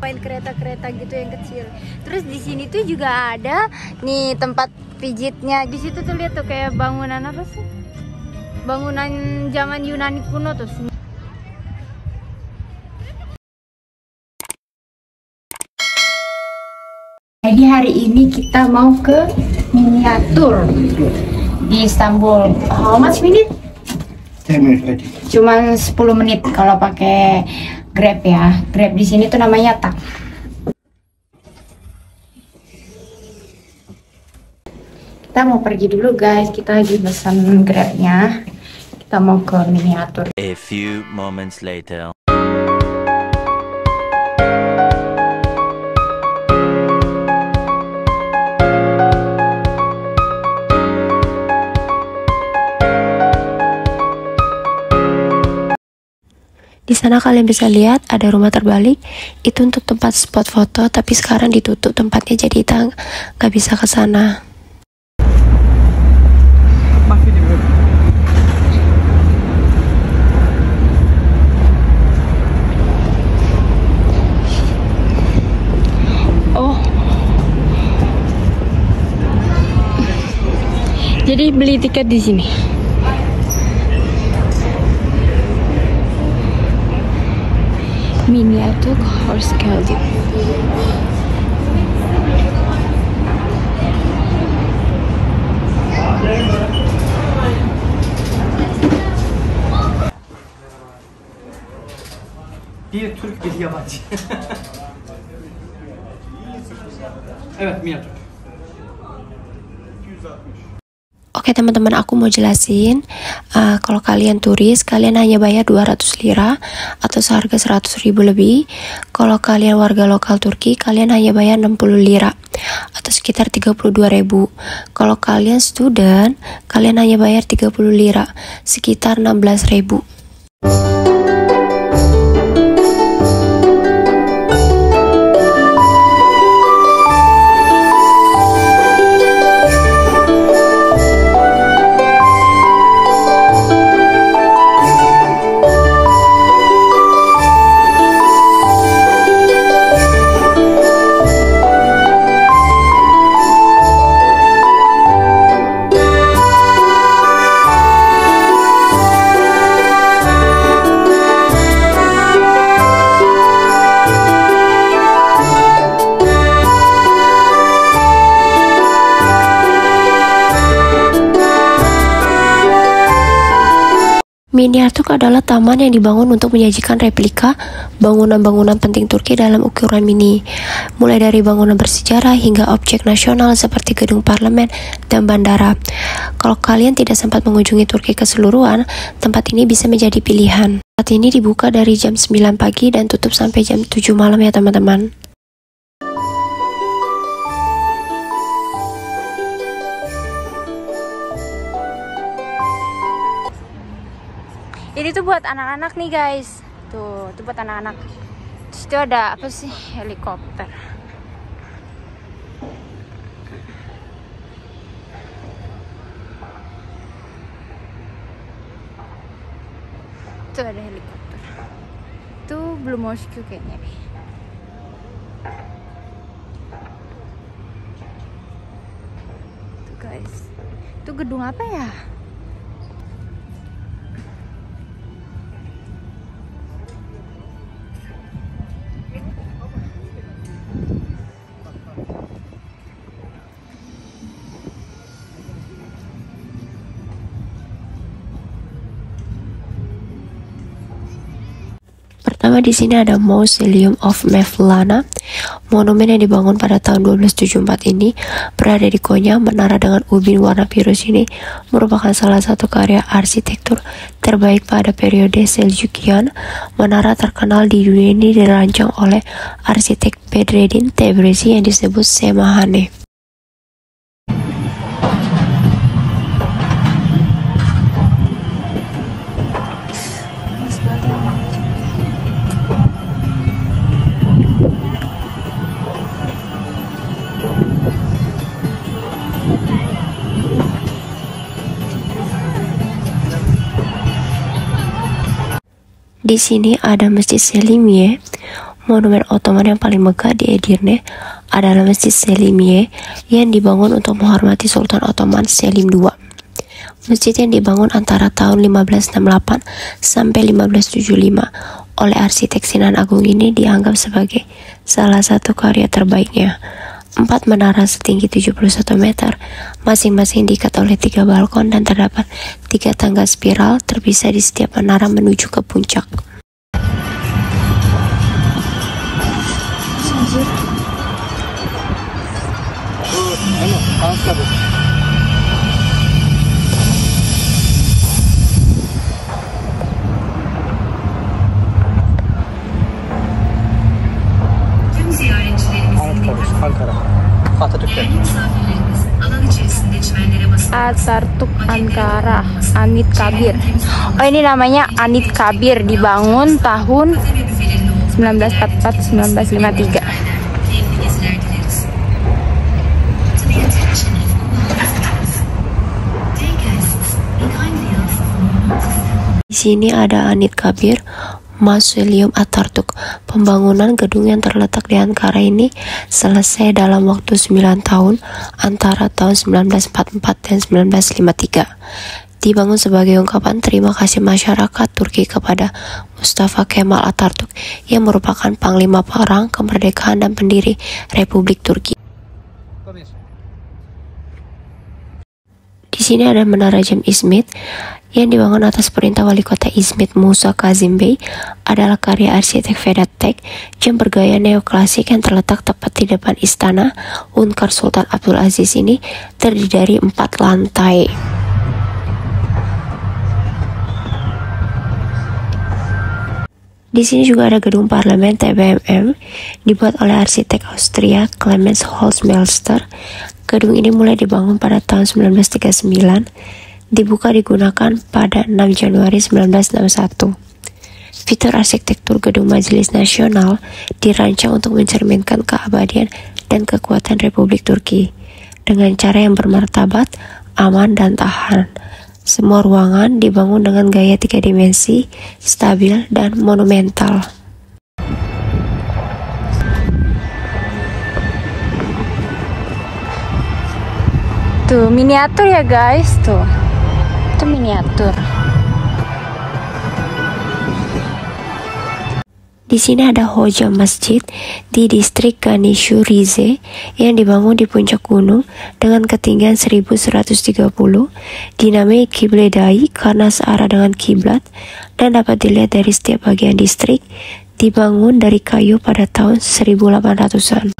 main kereta-kereta gitu yang kecil. Terus di sini tuh juga ada nih tempat pijitnya. Di situ tuh lihat tuh kayak bangunan apa sih? Bangunan zaman Yunani kuno tuh. Jadi hari ini kita mau ke miniatur di Istanbul. How much minute? 10 minutes tadi. Cuman 10 menit kalau pakai Grab ya. Grab di sini tuh namanya Tak. Kita mau pergi dulu guys. Kita lagi pesan Grabnya. Kita mau ke miniatur. A few moments later. Di sana kalian bisa lihat ada rumah terbalik, itu untuk tempat spot foto, tapi sekarang ditutup tempatnya jadi kita nggak bisa ke sana. Oh, jadi beli tiket di sini. Miniatur horse gelding. Bir Türk, bir yabancı. Evet, miniatur. Oke teman-teman, aku mau jelasin, kalau kalian turis, kalian hanya bayar 200 lira atau seharga 100.000 lebih. Kalau kalian warga lokal Turki, kalian hanya bayar 60 lira atau sekitar 32.000. Kalau kalian student, kalian hanya bayar 30 lira, sekitar 16.000. Miniatur adalah taman yang dibangun untuk menyajikan replika bangunan-bangunan penting Turki dalam ukuran mini, mulai dari bangunan bersejarah hingga objek nasional seperti gedung parlemen dan bandara. Kalau kalian tidak sempat mengunjungi Turki keseluruhan, tempat ini bisa menjadi pilihan. Tempat ini dibuka dari jam 9 pagi dan tutup sampai jam 7 malam ya teman-teman. Ini tuh buat anak-anak nih guys. Tuh, itu buat anak-anak. Terus itu ada apa sih? Helikopter. Tuh ada helikopter. Itu Blue Mosque kayaknya nih. Tuh guys. Itu gedung apa ya? Pertama di sini ada Mausoleum of Mevlana. Monumen yang dibangun pada tahun 1274 ini berada di Konya. Menara dengan ubin warna biru ini merupakan salah satu karya arsitektur terbaik pada periode Seljukian. Menara terkenal di dunia ini dirancang oleh arsitek Bedreddin Tebrizi yang disebut Semahane. Di sini ada Masjid Selimiye. Monumen Ottoman yang paling megah di Edirne adalah Masjid Selimiye yang dibangun untuk menghormati Sultan Ottoman Selim II. Masjid yang dibangun antara tahun 1568 sampai 1575 oleh arsitek Sinan Agung ini dianggap sebagai salah satu karya terbaiknya. 4 menara setinggi 71 meter, masing-masing diikat oleh 3 balkon dan terdapat 3 tangga spiral terpisah di setiap menara menuju ke puncak. Tüm ziyaretçilerimizin dikkatine. Ankara. Atatürk. Değerli misafirlerimiz, alan içerisinde çimenlere basılı. Atatürk Ankara, Anit Kabir. Oh, ini namanya Anit Kabir, dibangun tahun 1944-1953. Keyifli geziler dileriz. To the attention of all visitors. Dear guests, we kindly ask for a moment to step. Di sini ada Anit Kabir, Mausoleum Atatürk. Pembangunan gedung yang terletak di Ankara ini selesai dalam waktu 9 tahun antara tahun 1944 dan 1953. Dibangun sebagai ungkapan terima kasih masyarakat Turki kepada Mustafa Kemal Atatürk yang merupakan panglima perang kemerdekaan dan pendiri Republik Turki. Di sini ada Menara Jam Izmit yang dibangun atas perintah wali kota Izmit Musa Kazim Bey, adalah karya arsitek Vedat Tek. Jam bergaya neoklasik yang terletak tepat di depan istana Unkar Sultan Abdul Aziz ini terdiri dari 4 lantai. Di sini juga ada gedung parlemen TBMM, dibuat oleh arsitek Austria Clemens Holzmeister. Gedung ini mulai dibangun pada tahun 1939, dibuka digunakan pada 6 Januari 1961. Fitur arsitektur Gedung Majelis Nasional dirancang untuk mencerminkan keabadian dan kekuatan Republik Turki dengan cara yang bermartabat, aman, dan tahan. Semua ruangan dibangun dengan gaya 3 dimensi, stabil, dan monumental. Tuh, miniatur ya guys, tuh. Itu miniatur. Di sini ada Hoja Masjid di distrik Ganishur Rize yang dibangun di puncak gunung dengan ketinggian 1130, dinamai Kibledai karena searah dengan kiblat dan dapat dilihat dari setiap bagian distrik. Dibangun dari kayu pada tahun 1800-an.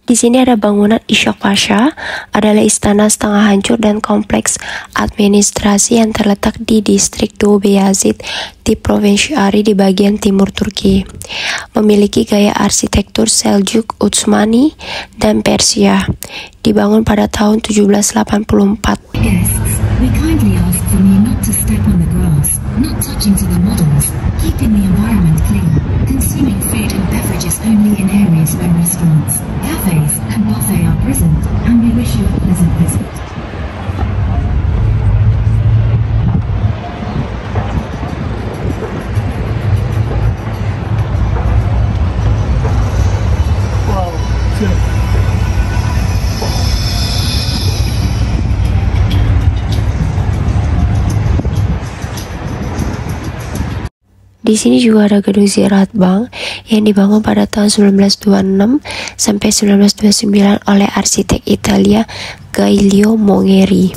Di sini ada bangunan Ishak Pasha, adalah istana setengah hancur dan kompleks administrasi yang terletak di distrik Doğu Beyazıt di provinsi Ari di bagian timur Turki. Memiliki gaya arsitektur Seljuk, Utsmani, dan Persia. Dibangun pada tahun 1784. Guests, we kindly ask from you not to step on the grass, not touching to the models, keeping the environment clean, consuming food and beverages only in areas where restaurants, cafes, and buffet are present, and we wish you a pleasant visit. Di sini juga ada gedung Ziraat Bank yang dibangun pada tahun 1926 sampai 1929 oleh arsitek Italia Giulio Mongheri.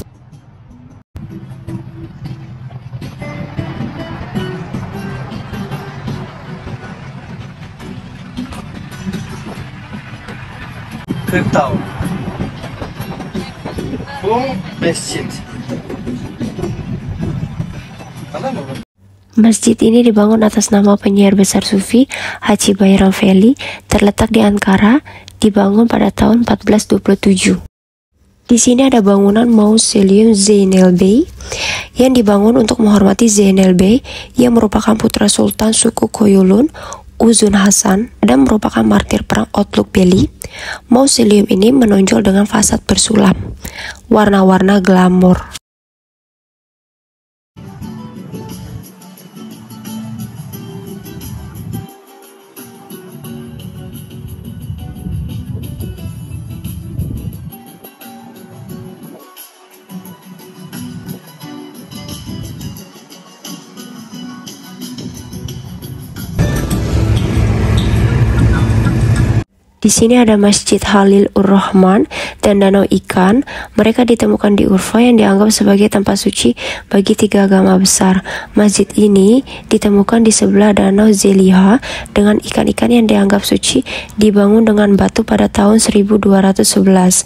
Kırkdağ. Bu mescit. Anladın mı? Masjid ini dibangun atas nama penyair besar Sufi Haji Bayram Veli, terletak di Ankara, dibangun pada tahun 1427. Di sini ada bangunan Mausoleum Zeynel Bey yang dibangun untuk menghormati Zeynel Bey yang merupakan putra Sultan suku Koyulun Uzun Hasan dan merupakan martir perang Otluk Beli. Mausoleum ini menonjol dengan fasad bersulam, warna-warna glamor. Di sini ada Masjid Khalil Ur-Rahman dan Danau Ikan. Mereka ditemukan di Urfa yang dianggap sebagai tempat suci bagi 3 agama besar. Masjid ini ditemukan di sebelah Danau Zeliha dengan ikan-ikan yang dianggap suci, dibangun dengan batu pada tahun 1211.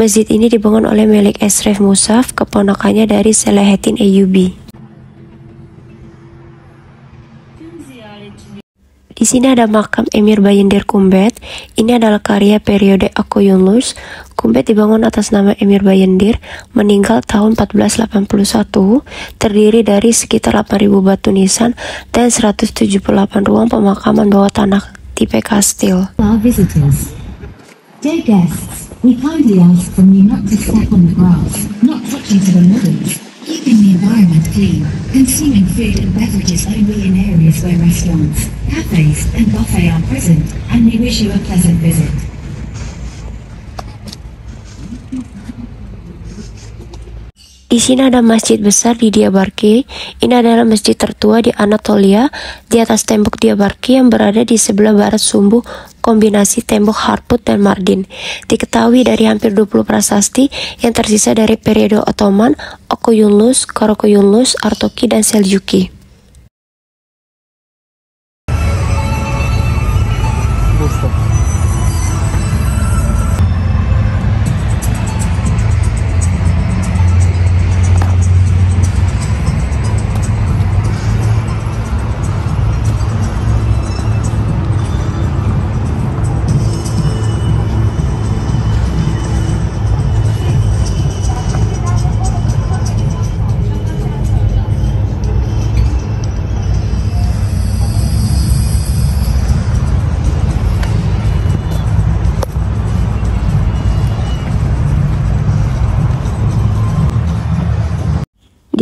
Masjid ini dibangun oleh Melik Esref Musaf, keponakannya dari Selahattin Ayyubi. Di sini ada makam Emir Bayındır Kumbet. Ini adalah karya periode Akoyunlu. Kumbet dibangun atas nama Emir Bayındır, meninggal tahun 1481, terdiri dari sekitar 8.000 batu nisan dan 178 ruang pemakaman bawah tanah tipe kastil. Our visitors. Dear guests, we kindly ask from you not to step on the grass, not touching to the models, keeping the environment clean, consuming food and beverages only in areas where restaurants, cafes and buffet are present, and we wish you a pleasant visit. Di sini ada masjid besar di Diyarbakir. Ini adalah masjid tertua di Anatolia. Di atas tembok Diyarbakir yang berada di sebelah barat sumbu kombinasi tembok Harput dan Mardin. Diketahui dari hampir 20 prasasti yang tersisa dari periode Ottoman, Okoyunlu, Karakoyunlu, Artoki, dan Seljuki.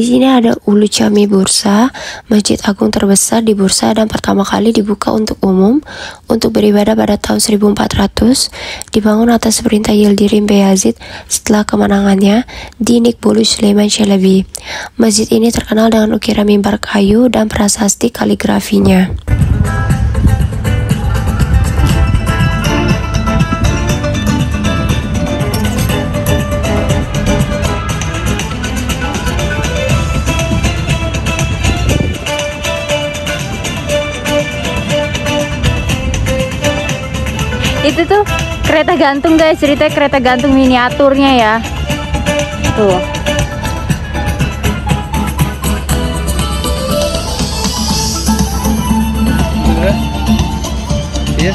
Di sini ada Ulu Cami Bursa, masjid agung terbesar di Bursa dan pertama kali dibuka untuk umum untuk beribadah pada tahun 1400. Dibangun atas perintah Yildirim Beyazid setelah kemenangannya di Nikbulu Sulaiman Çelebi. Masjid ini terkenal dengan ukiran mimbar kayu dan prasasti kaligrafinya. Itu tuh kereta gantung guys, ceritanya kereta gantung miniaturnya ya. Tuh. Iya.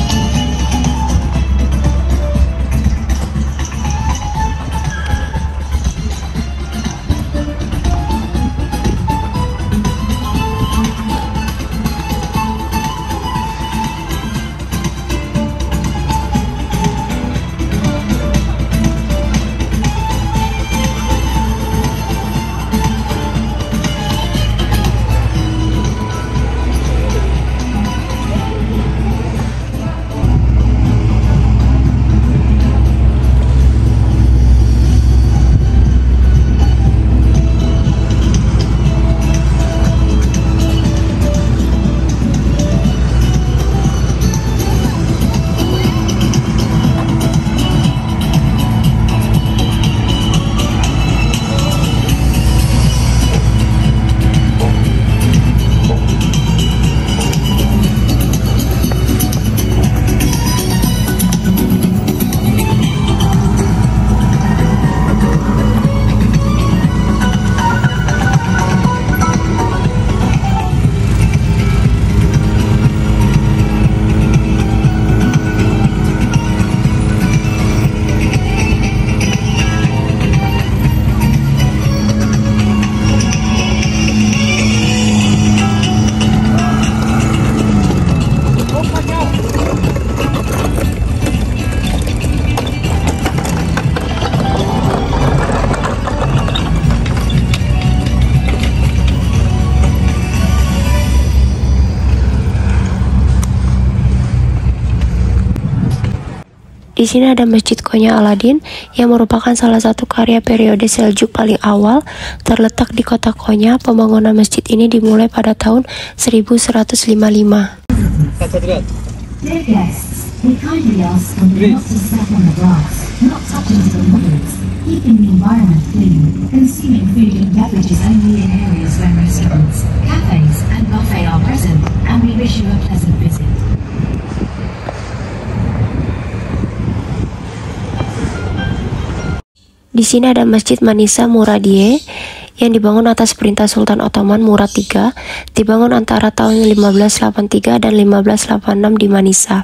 Di sini ada Masjid Konya Aladin yang merupakan salah satu karya periode Seljuk paling awal, terletak di kota Konya. Pembangunan masjid ini dimulai pada tahun 1155. Dear guests, we kindly ask you not to step on the grass, not touching to the models, keeping the environment clean, consuming food and beverages only in areas where restaurants, cafes, and buffet are present, and we wish you a pleasant visit. Di sini ada Masjid Manisa Muradiyeh yang dibangun atas perintah Sultan Ottoman Murad III, dibangun antara tahun 1583 dan 1586 di Manisa,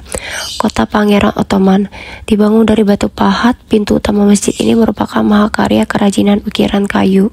kota Pangeran Ottoman. Dibangun dari batu pahat, pintu utama masjid ini merupakan mahakarya kerajinan ukiran kayu.